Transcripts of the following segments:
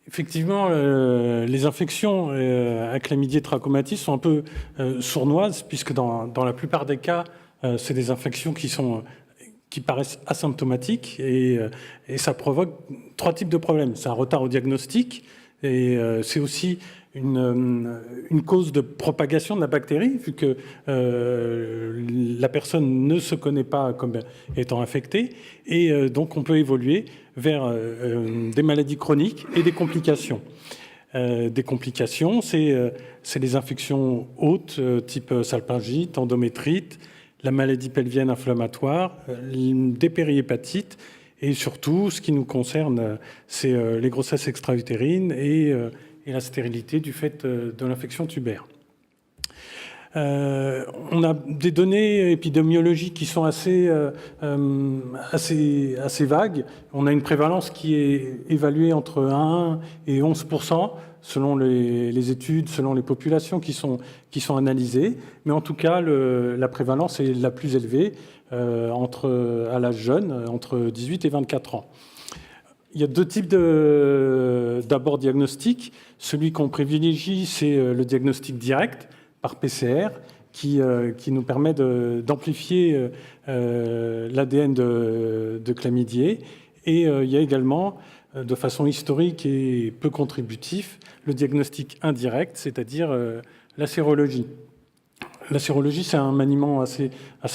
Effectivement, les infections à chlamydia trachomatis sont un peu sournoises, puisque dans la plupart des cas, c'est des infections qui paraissent asymptomatiques et ça provoque trois types de problèmes. C'est un retard au diagnostic et c'est aussi une cause de propagation de la bactérie, vu que la personne ne se connaît pas comme étant infectée, et donc on peut évoluer vers des maladies chroniques et des complications. Des complications, c'est les infections hautes, type salpingite, endométrite, la maladie pelvienne inflammatoire, des périhépatites, et surtout, ce qui nous concerne, c'est les grossesses extra-utérines et la stérilité du fait de l'infection tubaire. On a des données épidémiologiques qui sont assez vagues. On a une prévalence qui est évaluée entre 1 et 11%, selon les études, selon les populations qui sont analysées. Mais en tout cas, la prévalence est la plus élevée à l'âge jeune, entre 18 et 24 ans. Il y a deux types d'abord diagnostiques. Celui qu'on privilégie, c'est le diagnostic direct par PCR, qui nous permet d'amplifier l'ADN de chlamydia. Et il y a également, de façon historique et peu contributif, le diagnostic indirect, c'est-à-dire la sérologie. La sérologie, c'est un maniement assez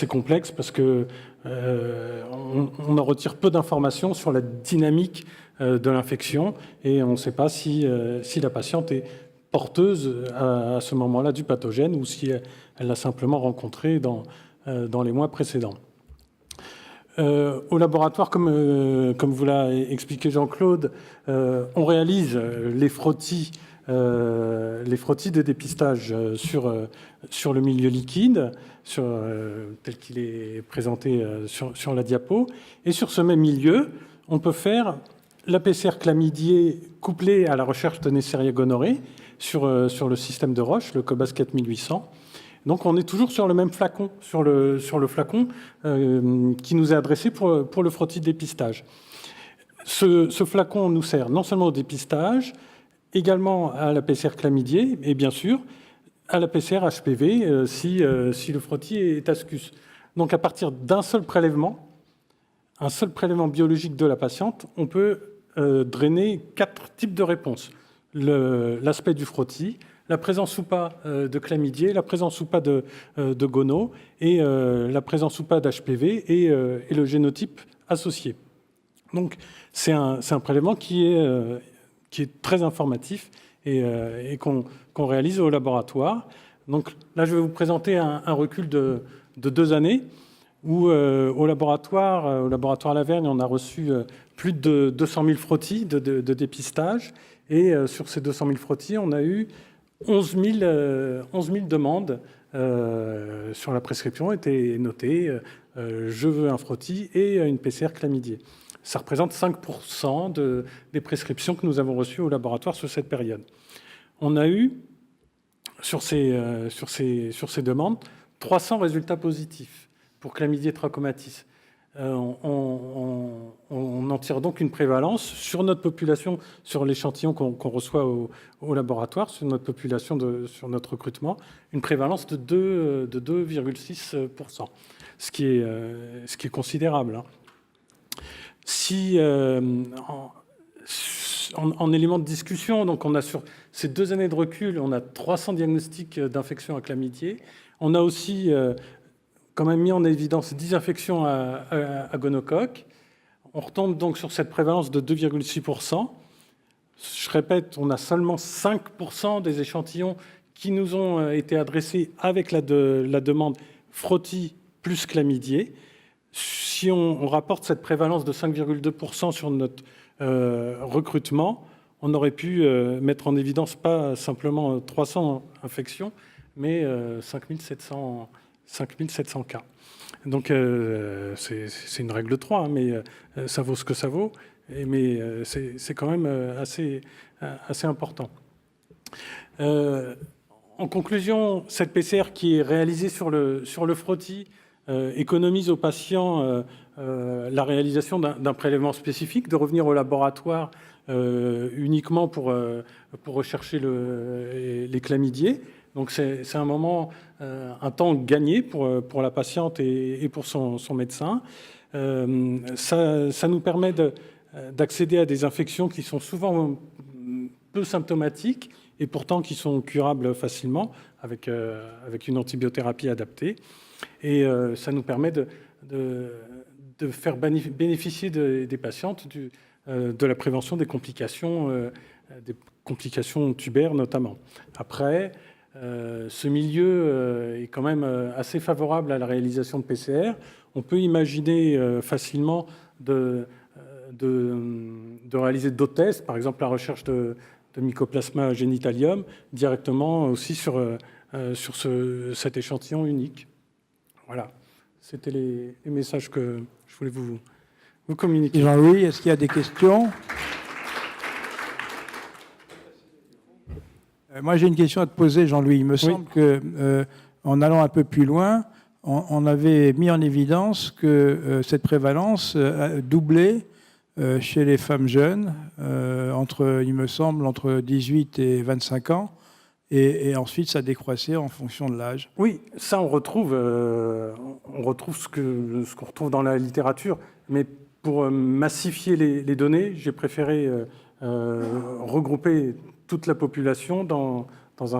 complexe parce que on en retire peu d'informations sur la dynamique de l'infection et on ne sait pas si la patiente est porteuse à ce moment-là du pathogène ou si elle l'a simplement rencontré dans les mois précédents. Au laboratoire, comme vous l'a expliqué Jean-Claude, on réalise les frottis de dépistage sur le milieu liquide, tel qu'il est présenté sur la diapo. Et sur ce même milieu, on peut faire la PCR chlamydia couplée à la recherche de Neisseria gonorrhoeae sur le système de Roche, le Cobas 4800. Donc on est toujours sur le même flacon, sur le flacon qui nous est adressé pour le frottis de dépistage. Ce flacon nous sert non seulement au dépistage, également à la PCR chlamydia et bien sûr à la PCR HPV si le frottis est ascus. Donc à partir d'un seul prélèvement biologique de la patiente, on peut drainer 4 types de réponses. L'aspect du frottis, la présence ou pas de chlamydia, la présence ou pas de gono et la présence ou pas d'HPV et le génotype associé. Donc c'est un prélèvement qui est très informatif et qu'on réalise au laboratoire. Donc là, je vais vous présenter un recul de 2 années où au laboratoire Lavergne, on a reçu plus de 200 000 frottis de dépistage. Et sur ces 200 000 frottis, on a eu 11 000 demandes sur la prescription, étaient notées je veux un frottis et une PCR chlamydia. Ça représente 5% des prescriptions que nous avons reçues au laboratoire sur cette période. On a eu, sur ces demandes, 300 résultats positifs pour chlamydia trachomatis. On en tire donc une prévalence sur notre population, sur l'échantillon qu'on reçoit au laboratoire, sur notre population, sur notre recrutement, une prévalence de 2,6%, ce qui est considérable. Hein. Si, en élément de discussion, donc on a sur ces 2 années de recul, on a 300 diagnostics d'infection à chlamydia. On a aussi quand même mis en évidence 10 infections à gonocoque. On retombe donc sur cette prévalence de 2,6%. Je répète, on a seulement 5% des échantillons qui nous ont été adressés avec la demande frottis plus chlamydia. Si on rapporte cette prévalence de 5,2% sur notre recrutement, on aurait pu mettre en évidence pas simplement 300 infections, mais 5700 cas. Donc c'est une règle de 3, hein, mais ça vaut ce que ça vaut, mais c'est quand même assez important. En conclusion, cette PCR qui est réalisée sur le frottis économise aux patients la réalisation d'un prélèvement spécifique, de revenir au laboratoire uniquement pour rechercher les chlamydiés. Donc c'est un moment, un temps gagné pour la patiente et pour son médecin. Ça nous permet d'accéder à des infections qui sont souvent peu symptomatiques et pourtant qui sont curables facilement avec une antibiothérapie adaptée. Et ça nous permet de faire bénéficier des patientes de la prévention des complications tubaires notamment. Après, ce milieu est quand même assez favorable à la réalisation de PCR. On peut imaginer facilement de réaliser d'autres tests, par exemple la recherche de Mycoplasma genitalium, directement aussi sur cet échantillon unique. Voilà, c'était les messages que je voulais vous communiquer. Jean-Louis, est-ce qu'il y a des questions ? Moi, j'ai une question à te poser, Jean-Louis. Il me semble qu'en allant un peu plus loin, on avait mis en évidence que cette prévalence doublait chez les femmes jeunes, il me semble, entre 18 et 25 ans, et ensuite ça décroissait en fonction de l'âge. Oui, ça on retrouve ce qu'on retrouve dans la littérature, mais pour massifier les données, j'ai préféré regrouper toute la population dans un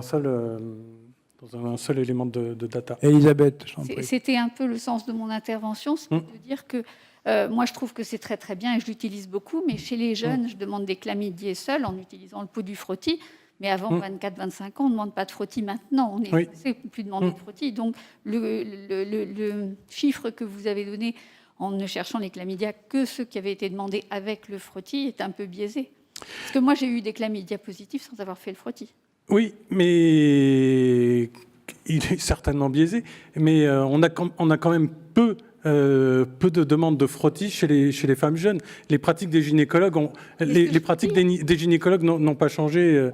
seul élément de data. Elisabeth, je t'en prie. C'était un peu le sens de mon intervention, c'est de dire que moi, je trouve que c'est très très bien et je l'utilise beaucoup, mais chez les jeunes, je demande des chlamydiés seuls en utilisant le pot du frottis. Mais avant 24-25 ans, on ne demande pas de frottis maintenant. On est censé plus demander de frottis. Donc, le chiffre que vous avez donné en ne cherchant les chlamydia que ceux qui avaient été demandés avec le frottis est un peu biaisé. Parce que moi, j'ai eu des chlamydia positifs sans avoir fait le frottis. Oui, mais il est certainement biaisé. Mais on a quand même peu de demandes de frottis chez les femmes jeunes. Les pratiques des gynécologues des gynécologues n'ont pas changé.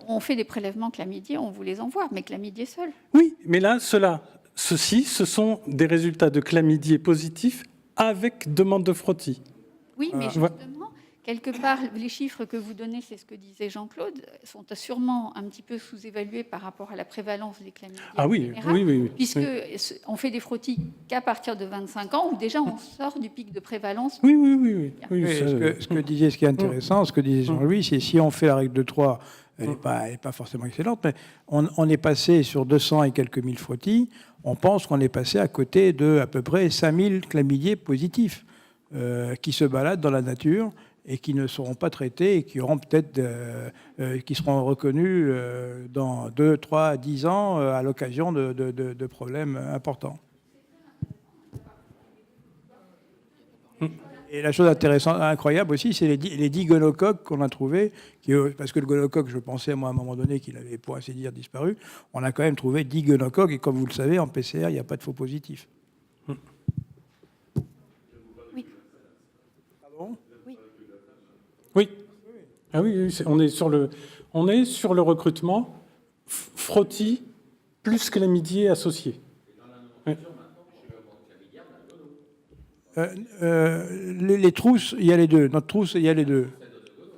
On fait des prélèvements chlamydiés, on vous les envoie, mais chlamydiés seuls. Oui, mais là, ce sont des résultats de chlamydiés positifs avec demande de frottis. Oui, mais justement, quelque part, les chiffres que vous donnez, c'est ce que disait Jean-Claude, sont sûrement un petit peu sous-évalués par rapport à la prévalence des chlamydies. Ah oui, oui. Puisqu'on fait des frottis qu'à partir de 25 ans, où déjà on sort du pic de prévalence. Oui. Ce qui est intéressant, ce que disait Jean-Louis, c'est si on fait la règle de 3, elle n'est pas forcément excellente, mais on est passé sur 200 et quelques mille frottis, on pense qu'on est passé à côté de à peu près 5000 chlamydiés positifs qui se baladent dans la nature et qui ne seront pas traités et qui auront peut-être qui seront reconnus dans 2, 3, 10 ans à l'occasion de problèmes importants. Et la chose intéressante, incroyable aussi, c'est les 10 gonocoques qu'on a trouvés, parce que le gonocoque, je pensais moi à un moment donné qu'il avait pour ainsi dire disparu. On a quand même trouvé 10 gonocoques et comme vous le savez, en PCR, il n'y a pas de faux positifs. Oui. Pardon ? Oui. Ah oui, on est sur le recrutement frottis plus chlamydier associé. Les trousses, il y a les deux. Notre trousse, il y a les deux.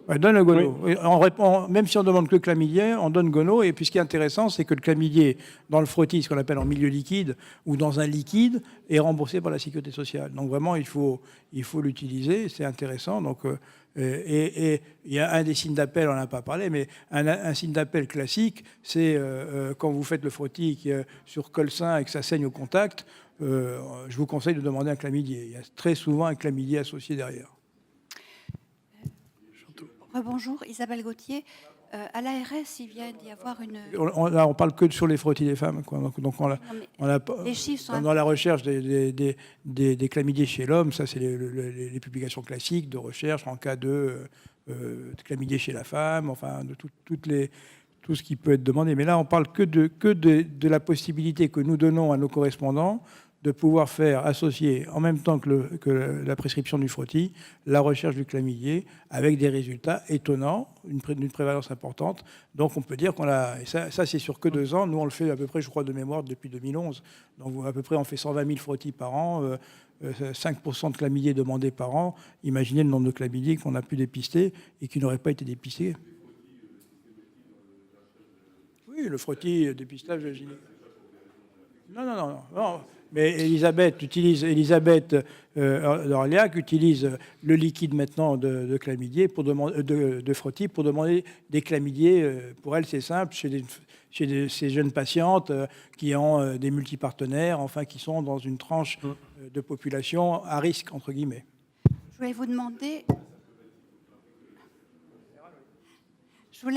Ouais, donne le gono. Oui. On répond, même si on demande que le chlamydier, on donne gono. Et puis ce qui est intéressant, c'est que le chlamydier, dans le frottis, ce qu'on appelle en milieu liquide, ou dans un liquide, est remboursé par la sécurité sociale. Donc vraiment, il faut l'utiliser. C'est intéressant. Donc, et il y a un des signes d'appel, on n'en a pas parlé, mais un signe d'appel classique, c'est quand vous faites le frottis sur col-sein et que ça saigne au contact, je vous conseille de demander un chlamydier. Il y a très souvent un chlamydier associé derrière. Bonjour, Isabelle Gauthier. À l'ARS, il vient d'y avoir une... On parle que sur les frottis des femmes. Quoi. Donc les chiffres sont dans la recherche des chlamydiés chez l'homme, ça c'est les publications classiques de recherche en cas de chlamydier chez la femme, enfin de tout ce qui peut être demandé. Mais là, on parle que de la possibilité que nous donnons à nos correspondants de pouvoir faire associer en même temps que la prescription du frottis, la recherche du chlamydier, avec des résultats étonnants, d'une prévalence importante. Donc on peut dire qu'on a, et ça c'est sur que 2 ans, nous on le fait à peu près, je crois, de mémoire depuis 2011. Donc à peu près on fait 120 000 frottis par an, 5% de chlamydier demandés par an. Imaginez le nombre de chlamydier qu'on a pu dépister et qui n'auraient pas été dépistés. Oui, le frottis, dépistage gynécologique. Non. Mais Elisabeth Orliac utilise le liquide maintenant de chlamydier de frottis pour demander des chlamydiers. Pour elle, c'est simple, chez ces jeunes patientes qui ont des multipartenaires, enfin qui sont dans une tranche de population à risque, entre guillemets. Je voulais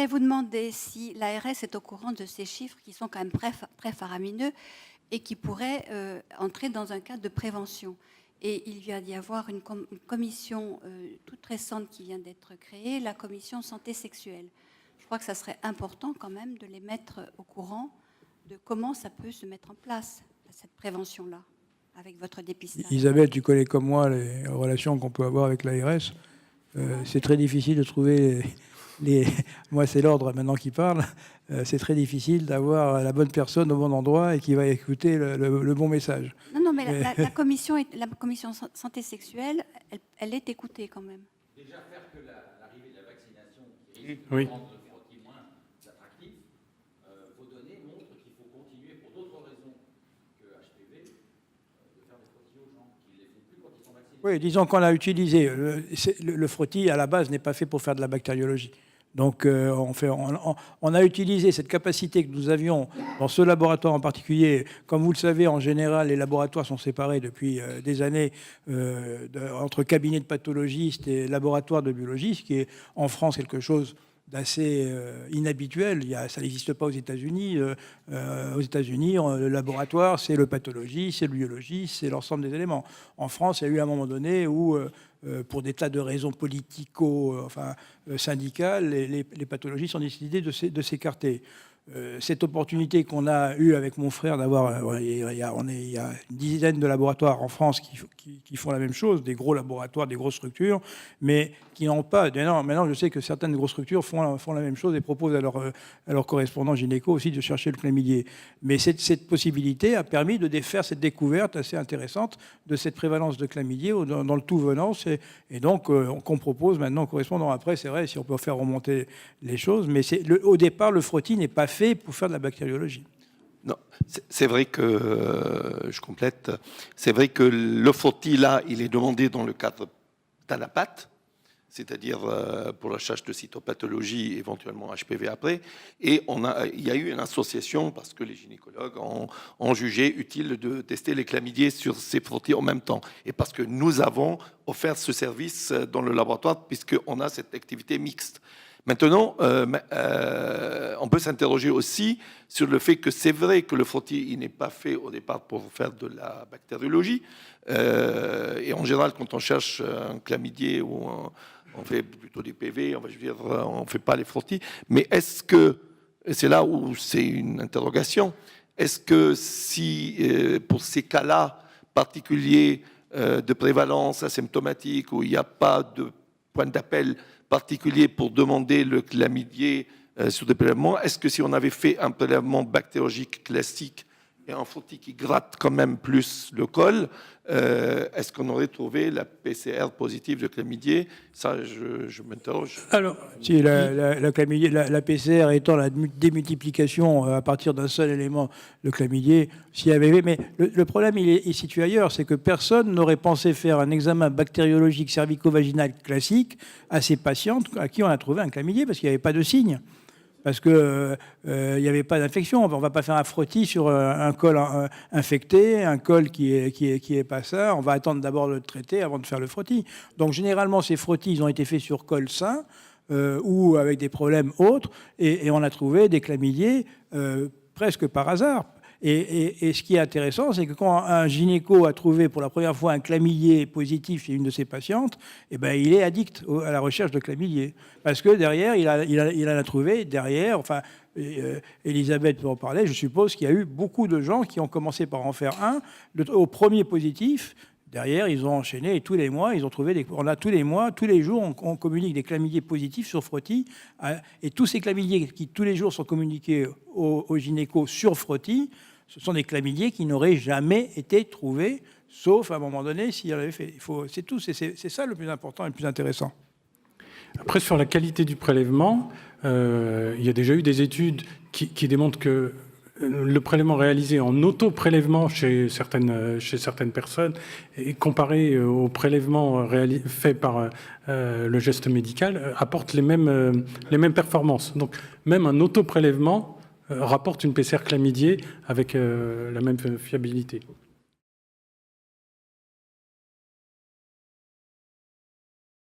vous demander si l'ARS est au courant de ces chiffres qui sont quand même très faramineux et qui pourraient entrer dans un cadre de prévention. Et il vient d'y avoir une commission toute récente qui vient d'être créée, la commission santé sexuelle. Je crois que ça serait important quand même de les mettre au courant de comment ça peut se mettre en place, cette prévention-là, avec votre dépistage. Isabelle, tu connais comme moi les relations qu'on peut avoir avec l'ARS. C'est très difficile de trouver moi, c'est l'ordre maintenant qui parle. C'est très difficile d'avoir la bonne personne au bon endroit et qui va écouter le bon message. Non, mais la commission santé sexuelle, elle est écoutée quand même. Déjà faire que l'arrivée de la vaccination qui risque Oui. de rendre le frottis moins attractif, vos données montrent qu'il faut continuer pour d'autres raisons que HPV de faire des frottis aux gens qui ne les font plus quand ils sont vaccinés. Oui, disons qu'on a utilisé le frottis à la base n'est pas fait pour faire de la bactériologie. Donc on a utilisé cette capacité que nous avions dans ce laboratoire en particulier. Comme vous le savez, en général, les laboratoires sont séparés depuis des années entre cabinets de pathologistes et laboratoires de biologistes, qui est en France quelque chose d'assez inhabituel. Ça n'existe pas aux États-Unis. Aux États-Unis, le laboratoire, c'est le pathologiste, c'est le biologiste, c'est l'ensemble des éléments. En France, il y a eu un moment donné où, pour des tas de raisons syndicales, les pathologistes ont décidé de s'écarter. Cette opportunité qu'on a eue avec mon frère d'avoir, il y a une dizaine de laboratoires en France qui font la même chose, des gros laboratoires, des grosses structures, mais qui n'ont pas. Maintenant, je sais que certaines grosses structures font la même chose et proposent à leurs correspondants gynéco aussi de chercher le chlamydier. Mais cette possibilité a permis de faire cette découverte assez intéressante de cette prévalence de chlamydier dans le tout venant. Et donc, qu'on propose maintenant aux correspondants. Après, c'est vrai, si on peut faire remonter les choses, mais au départ, le frottis n'est pas fait pour faire de la bactériologie. Non, c'est vrai que, je complète, c'est vrai que le frottis, là, il est demandé dans le cadre d'ANAPAT, c'est-à-dire pour la recherche de cytopathologie, éventuellement HPV après. Et il y a eu une association, parce que les gynécologues ont jugé utile de tester les chlamydiers sur ces frottis en même temps. Et parce que nous avons offert ce service dans le laboratoire, puisqu'on a cette activité mixte. Maintenant, on peut s'interroger aussi sur le fait que c'est vrai que le frottis il n'est pas fait au départ pour faire de la bactériologie. Et en général, quand on cherche un chlamydier ou on fait plutôt des PV, on ne fait pas les frottis. Mais est-ce que, et c'est là où c'est une interrogation, est-ce que si pour ces cas-là particuliers de prévalence asymptomatique où il n'y a pas de point d'appel particulier pour demander le chlamydier sur des prélèvements, est-ce que si on avait fait un prélèvement bactériologique classique et un frottis qui gratte quand même plus le col, est-ce qu'on aurait trouvé la PCR positive de chlamydier? Ça, je m'interroge. Alors, si la chlamydier, la PCR étant la démultiplication à partir d'un seul élément, le chlamydier, s'il y avait... Mais le problème, il est situé ailleurs, c'est que personne n'aurait pensé faire un examen bactériologique cervico-vaginal classique à ces patientes à qui on a trouvé un chlamydier, parce qu'il n'y avait pas de signe. Parce qu'il n'y avait pas d'infection. On ne va pas faire un frottis sur un col infecté, un col qui est pas ça. On va attendre d'abord de le traiter avant de faire le frottis. Donc généralement, ces frottis, ils ont été faits sur col sain ou avec des problèmes autres. Et on a trouvé des chlamydiers presque par hasard. Et ce qui est intéressant, c'est que quand un gynéco a trouvé pour la première fois un chlamydier positif chez une de ses patientes, eh ben, il est addict à la recherche de chlamydier. Parce que derrière, il en a trouvé, derrière, enfin, Elisabeth peut en parler, je suppose qu'il y a eu beaucoup de gens qui ont commencé par en faire un. Au premier positif, derrière, ils ont enchaîné et tous les mois, ils ont trouvé on a tous les mois, tous les jours, on communique des chlamydiers positifs sur frottis. Et tous ces chlamydiers qui, tous les jours, sont communiqués au gynéco sur frottis, ce sont des chlamydiers qui n'auraient jamais été trouvés, sauf à un moment donné s'il y en avait fait. C'est tout, c'est ça le plus important et le plus intéressant. Après, sur la qualité du prélèvement, il y a déjà eu des études qui démontrent que le prélèvement réalisé en auto-prélèvement chez certaines personnes et comparé au prélèvement fait par le geste médical apporte les mêmes performances. Donc même un auto-prélèvement rapporte une PCR chlamydier avec la même fiabilité.